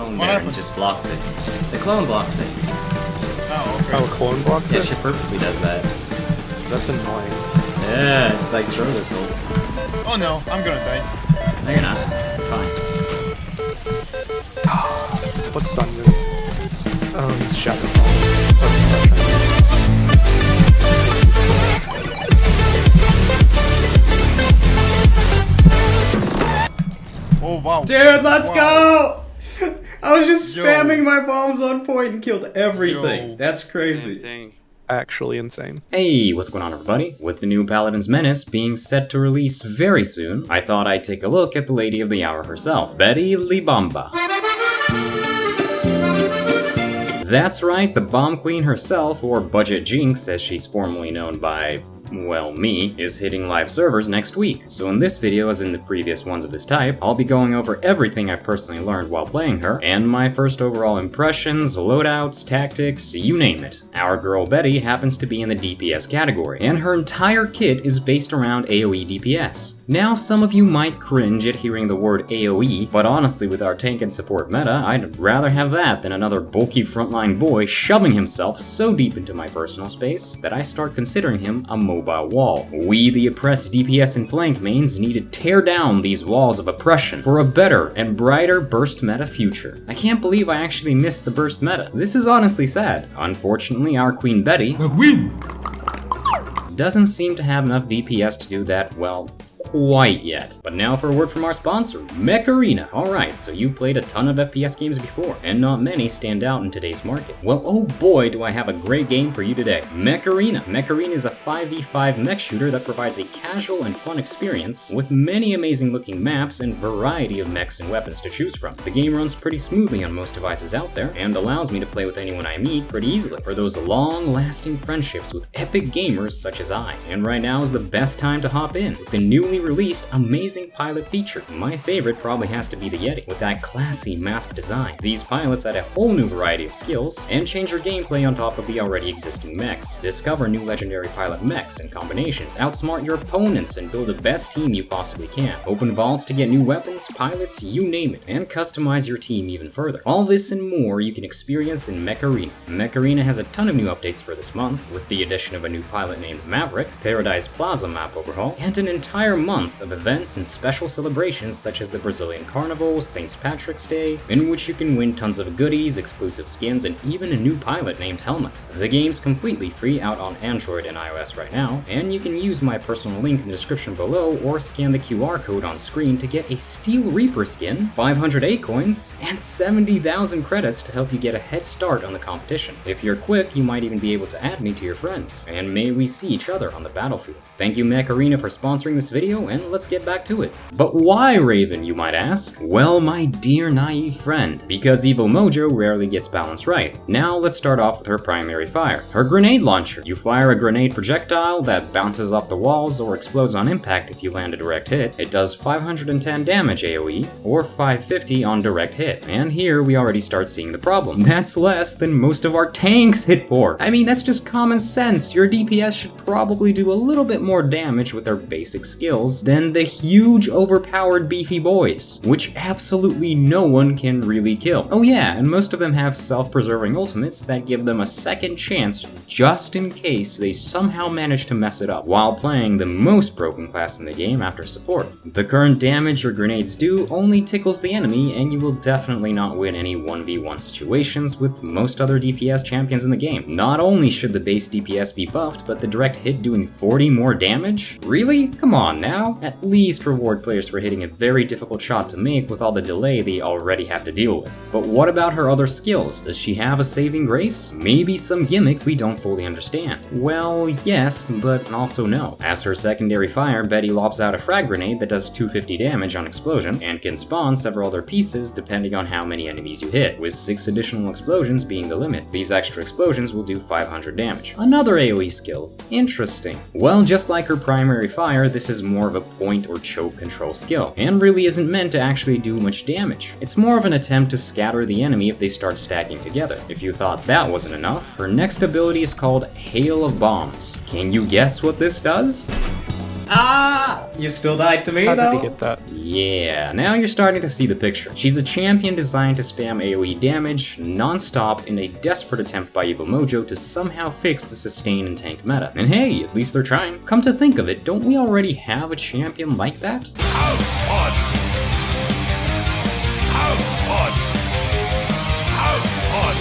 clone What there and happened? just blocks it. The clone blocks it. Oh, okay. Oh, a clone blocks Yeah, it? she purposely does that. That's annoying. Yeah, it's like Trotisol. Oh no, I'm gonna die. No, you're not. Fine. What's stun move? Oh, he's Shadow Ball. Oh wow. Dude, let's Wow. go! I was just Yo. spamming my bombs on point and killed everything. Yo. That's crazy. Dang. Actually insane. Hey, what's going on everybody? With the new Paladin's Menace being set to release very soon, I thought I'd take a look at the lady of the hour herself, Betty Libamba. That's right, the Bomb Queen herself, or Budget Jinx as she's formerly known by, well, me, is hitting live servers next week. So in this video, as in the previous ones of this type, I'll be going over everything I've personally learned while playing her, and my first overall impressions, loadouts, tactics, you name it. Our girl Betty happens to be in the DPS category, and her entire kit is based around AoE DPS. Now, some of you might cringe at hearing the word AoE, but honestly with our tank and support meta, I'd rather have that than another bulky frontline boy shoving himself so deep into my personal space that I start considering him a mobile wall. We, the oppressed DPS and flank mains, need to tear down these walls of oppression for a better and brighter burst meta future. I can't believe I actually missed the burst meta. This is honestly sad. Unfortunately, our Queen Betty doesn't seem to have enough DPS to do that, well, quite yet. But now for a word from our sponsor, Mech Arena. Alright, so you've played a ton of FPS games before, and not many stand out in today's market. Well, oh boy, do I have a great game for you today. Mech Arena. Mech Arena is a 5v5 mech shooter that provides a casual and fun experience with many amazing looking maps and variety of mechs and weapons to choose from. The game runs pretty smoothly on most devices out there, and allows me to play with anyone I meet pretty easily for those long-lasting friendships with epic gamers such as I. And right now is the best time to hop in with the newly released amazing pilot feature. My favorite probably has to be the Yeti, with that classy mask design. These pilots add a whole new variety of skills, and change your gameplay on top of the already existing mechs. Discover new legendary pilot mechs and combinations, outsmart your opponents, and build the best team you possibly can. Open vaults to get new weapons, pilots, you name it, and customize your team even further. All this and more you can experience in Mech Arena. Mech Arena has a ton of new updates for this month, with the addition of a new pilot named Maverick, Paradise Plaza map overhaul, and an entire month of events and special celebrations such as the Brazilian Carnival, St. Patrick's Day, in which you can win tons of goodies, exclusive skins, and even a new pilot named Helmet. The game's completely free out on Android and iOS right now, and you can use my personal link in the description below or scan the QR code on screen to get a Steel Reaper skin, 500 A coins, and 70,000 credits to help you get a head start on the competition. If you're quick, you might even be able to add me to your friends, and may we see each other on the battlefield. Thank you Mech Arena for sponsoring this video, and let's get back to it. But why Raven, you might ask? Well, my dear naive friend, because Evo Mojo rarely gets balanced right. Now let's start off with her primary fire, her grenade launcher. You fire a grenade projectile that bounces off the walls or explodes on impact if you land a direct hit. It does 510 damage AoE, or 550 on direct hit. And here we already start seeing the problem. That's less than most of our tanks hit for. I mean, that's just common sense. Your DPS should probably do a little bit more damage with their basic skills than the huge overpowered beefy boys, which absolutely no one can really kill. Oh yeah, and most of them have self-preserving ultimates that give them a second chance just in case they somehow manage to mess it up while playing the most broken class in the game after support. The current damage your grenades do only tickles the enemy, and you will definitely not win any 1v1 situations with most other DPS champions in the game. Not only should the base DPS be buffed, but the direct hit doing 40 more damage? Really? Come on now. At least reward players for hitting a very difficult shot to make with all the delay they already have to deal with. But what about her other skills? Does she have a saving grace? Maybe some gimmick we don't fully understand. Well, yes, but also no. As her secondary fire, Betty lobs out a frag grenade that does 250 damage on explosion, and can spawn several other pieces depending on how many enemies you hit, with 6 additional explosions being the limit. These extra explosions will do 500 damage. Another AoE skill. Interesting. Well, just like her primary fire, this is more of a point or choke control skill, and really isn't meant to actually do much damage. It's more of an attempt to scatter the enemy if they start stacking together. If you thought that wasn't enough, her next ability is called Hail of Bombs. Can you guess what this does? Ah! You still died to me, How though? did he get that? Yeah, now you're starting to see the picture. She's a champion designed to spam AoE damage non-stop in a desperate attempt by Evil Mojo to somehow fix the sustain and tank meta. And hey, at least they're trying. Come to think of it, don't we already have a champion like that? Have fun! Have fun! Have fun!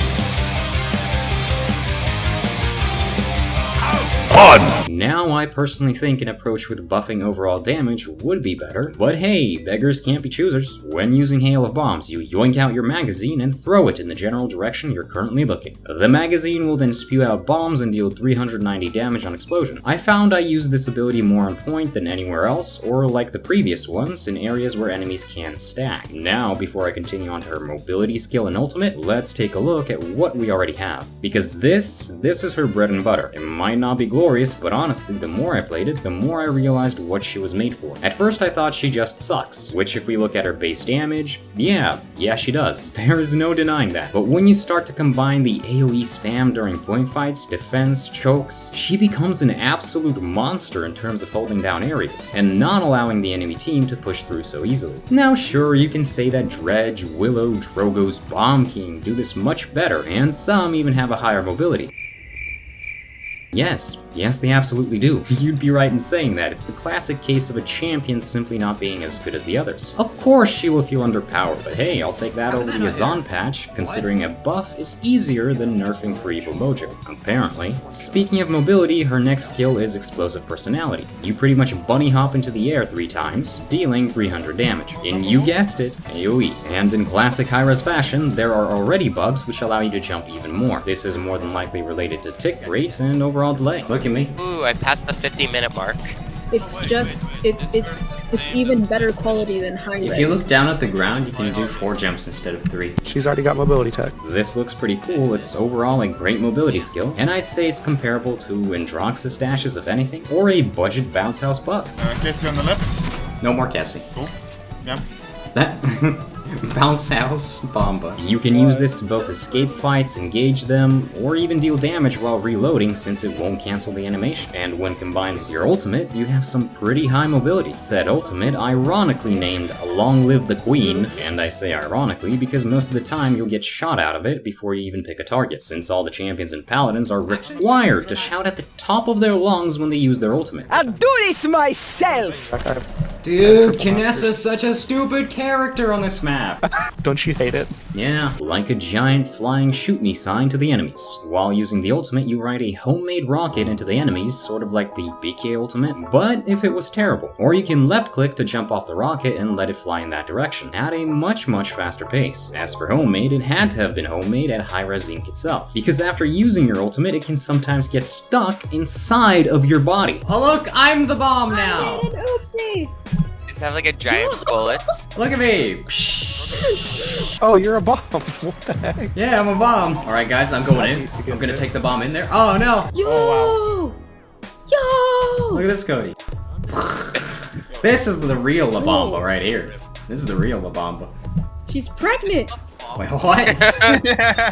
Have fun! Now I personally think an approach with buffing overall damage would be better, but hey, beggars can't be choosers. When using Hail of Bombs, you yoink out your magazine and throw it in the general direction you're currently looking. The magazine will then spew out bombs and deal 390 damage on explosion. I found I used this ability more on point than anywhere else, or like the previous ones, in areas where enemies can stack. Now, before I continue on to her mobility skill and ultimate, let's take a look at what we already have. Because this is her bread and butter. It might not be glorious, but honestly, the more I played it, the more I realized what she was made for. At first I thought she just sucks, which if we look at her base damage, yeah, she does. There is no denying that. But when you start to combine the AoE spam during point fights, defense, chokes, she becomes an absolute monster in terms of holding down areas, and not allowing the enemy team to push through so easily. Now sure, you can say that Dredge, Willow, Drogoz, Bomb King do this much better, and some even have a higher mobility. Yes, they absolutely do. You'd be right in saying that. It's the classic case of a champion simply not being as good as the others. Of course she will feel underpowered, but hey, I'll take that over the Azan patch, considering a buff is easier than nerfing for Evil Mojo, apparently. Speaking of mobility, her next skill is Explosive Personality. You pretty much bunny hop into the air 3 times, dealing 300 damage. And you guessed it, AoE. And in classic high-res fashion, there are already bugs which allow you to jump even more. This is more than likely related to tick rate and overall delay. Look at me. Ooh, I passed the 50-minute mark. It's just it's even better quality than high res. If you look down at the ground, you can do 4 jumps instead of 3. She's already got mobility tech. This looks pretty cool. It's overall a great mobility skill, and I'd say it's comparable to Androxus dashes if anything, or a budget bounce house buff. Casey on the left. No more Cassie. Cool. Yeah. That bounce house bomba. You can use this to both escape fights, engage them, or even deal damage while reloading since it won't cancel the animation. And when combined with your ultimate, you have some pretty high mobility. Said ultimate ironically named Long Live the Queen, and I say ironically because most of the time you'll get shot out of it before you even pick a target, since all the champions and paladins are required to shout at the top of their lungs when they use their ultimate. I'll do this myself! That guy. Dude, Triple Kinessa's monsters. such a stupid character on this map. Don't you hate it? Yeah, like a giant flying shoot me sign to the enemies. While using the ultimate, you ride a homemade rocket into the enemies, sort of like the BK ultimate, but if it was terrible. Or you can left click to jump off the rocket and let it fly in that direction, at a much faster pace. As for homemade, it had to have been homemade at Hi-Res Inc. itself, because after using your ultimate, it can sometimes get stuck inside of your body. Oh look, I'm the bomb now! Oopsie! Just have like a giant bullet. Look at me! Oh, you're a bomb. What the heck? Yeah, I'm a bomb. Alright guys, I'm going That in. needs to get I'm gonna fixed. take the bomb in there. Oh no! Yo! Yo! Look at this, Cody. This is the real La Bamba right here. This is the real La Bamba. She's pregnant! Wait, what?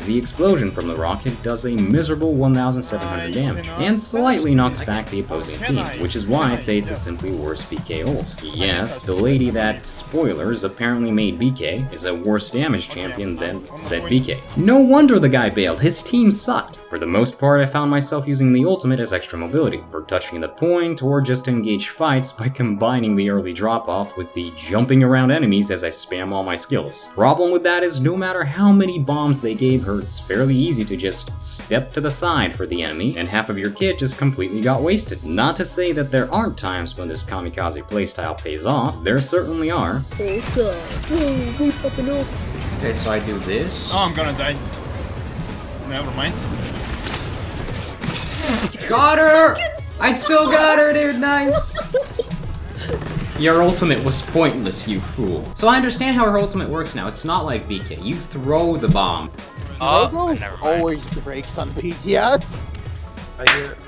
The explosion from the rocket does a miserable 1,700 damage, and slightly knocks back the opposing team, which is why I say it's a simply worse BK ult. Yes, the lady that, spoilers, apparently made BK is a worse damage champion than said BK. No wonder the guy bailed, his team sucked. For the most part, I found myself using the ultimate as extra mobility, for touching the point or just to engage fights by combining the early drop-off with the jumping around enemies as I spam all my skills. Problem with that is no matter how many bombs they gave her, it's fairly easy to just step to the side for the enemy, and half of your kit just completely got wasted. Not to say that there aren't times when this kamikaze playstyle pays off, there certainly are. What's up? Whoa, who's popping off? Okay, so I do this. Oh, I'm gonna die. Never mind. Got her! I still got her, dude, nice! Your ultimate was pointless, you fool. So I understand how her ultimate works now. It's not like BK. You throw the bomb. Oh, Almost never mind. always breaks on PTS.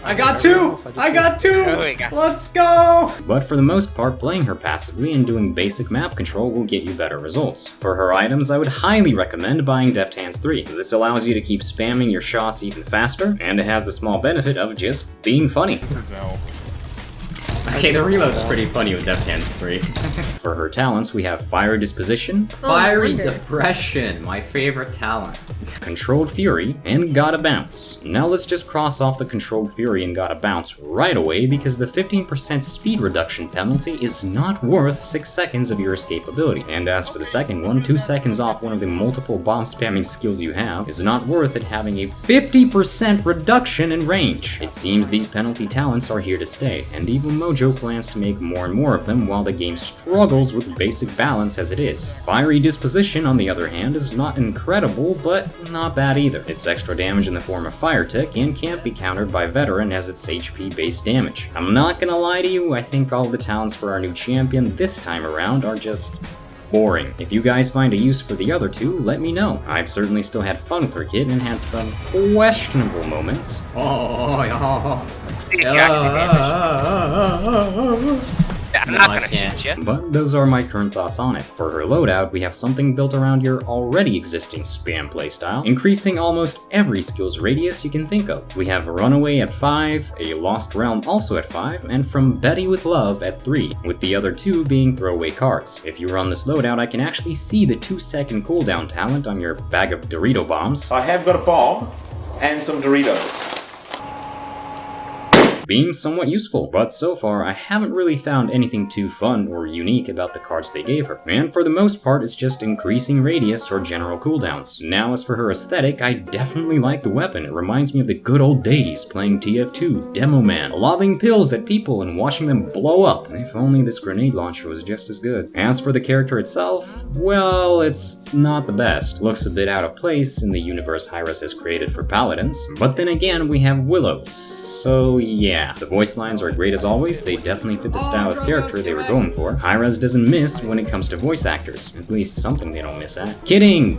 I got 2! I got 2! Oh, we got- Let's go! But for the most part, playing her passively and doing basic map control will get you better results. For her items, I would highly recommend buying Deft Hands 3. This allows you to keep spamming your shots even faster, and it has the small benefit of just being funny. This is Okay, the reload's pretty funny with Deft Hands 3. For her talents, we have Fire Disposition, Fiery wonder. Depression, my favorite talent. Controlled Fury, and Gotta Bounce. Now let's just cross off the Controlled Fury and Gotta Bounce right away because the 15% speed reduction penalty is not worth 6 seconds of your escapability. And as for the second one, 2 seconds off one of the multiple bomb spamming skills you have is not worth it having a 50% reduction in range. It seems these penalty talents are here to stay, and Evil Mojo plans to make more and more of them while the game struggles with basic balance as it is. Fiery Disposition, on the other hand, is not incredible, but not bad either. It's extra damage in the form of Fire Tick and can't be countered by Veteran as it's HP based damage. I'm not gonna lie to you, I think all the talents for our new champion this time around are just boring. If you guys find a use for the other two, let me know. I've certainly still had fun with her kit and had some questionable moments. Let's see if you actually damage. I'm not gonna shoot you. But those are my current thoughts on it. For her loadout, we have something built around your already existing spam playstyle, increasing almost every skill's radius you can think of. We have Runaway at 5, a Lost Realm also at 5, and From Betty with Love at 3, with the other 2 being throwaway cards. If you run this loadout, I can actually see the 2-second cooldown talent on your bag of Dorito bombs. I have got a bomb and some Doritos. Being somewhat useful, but so far I haven't really found anything too fun or unique about the cards they gave her, and for the most part it's just increasing radius or general cooldowns. Now as for her aesthetic, I definitely like the weapon. It reminds me of the good old days playing TF2, Demo Man, lobbing pills at people and watching them blow up. If only this grenade launcher was just as good. As for the character itself, well, it's not the best. Looks a bit out of place in the universe Hi-Rez has created for paladins, but then again we have Willows, so yeah. The voice lines are great as always, they definitely fit the style of character they were going for. Hi-Rez doesn't miss when it comes to voice actors, at least something they don't miss at. Kidding,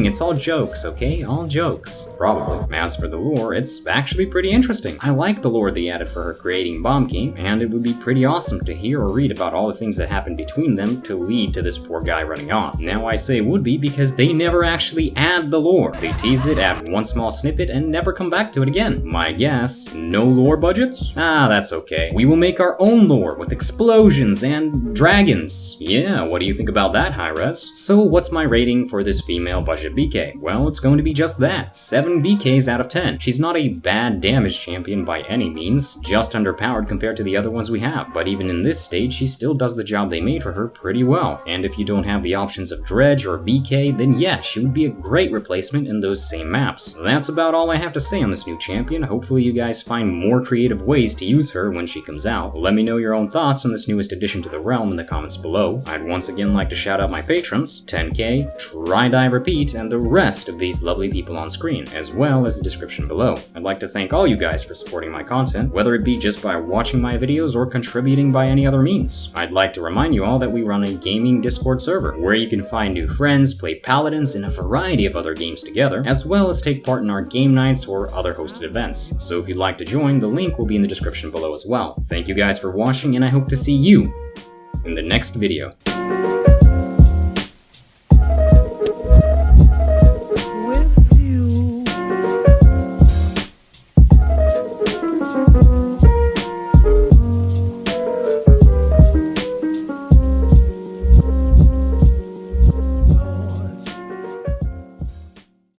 it's all jokes, okay? All jokes. Probably. As for the lore, it's actually pretty interesting. I like the lore they added for her creating Bomb King, and it would be pretty awesome to hear or read about all the things that happened between them to lead to this poor guy running off. Now I say would be because they never actually add the lore. They tease it, add one small snippet, and never come back to it again. My guess, no lore budgets? Ah, that's okay. We will make our own lore with explosions and dragons. Yeah, what do you think about that, Hi-Rez? So what's my rating for this female budget BK? Well, it's going to be just that, 7 BKs out of 10. She's not a bad damage champion by any means, just underpowered compared to the other ones we have, but even in this stage, she still does the job they made for her pretty well. And if you don't have the options of Dredge or BK, then yeah, she would be a great replacement in those same maps. That's about all I have to say on this new champion. Hopefully you guys find more creative ways to use her when she comes out. Let me know your own thoughts on this newest addition to the realm in the comments below. I'd once again like to shout out my patrons, 10K, Try Die Repeat, and the rest of these lovely people on screen, as well as the description below. I'd like to thank all you guys for supporting my content, whether it be just by watching my videos or contributing by any other means. I'd like to remind you all that we run a gaming Discord server, where you can find new friends, play paladins, and a variety of other games together, as well as take part in our game nights or other hosted events. So if you'd like to join, the link will be in the description below as well. Thank you guys for watching, and I hope to see you in the next video.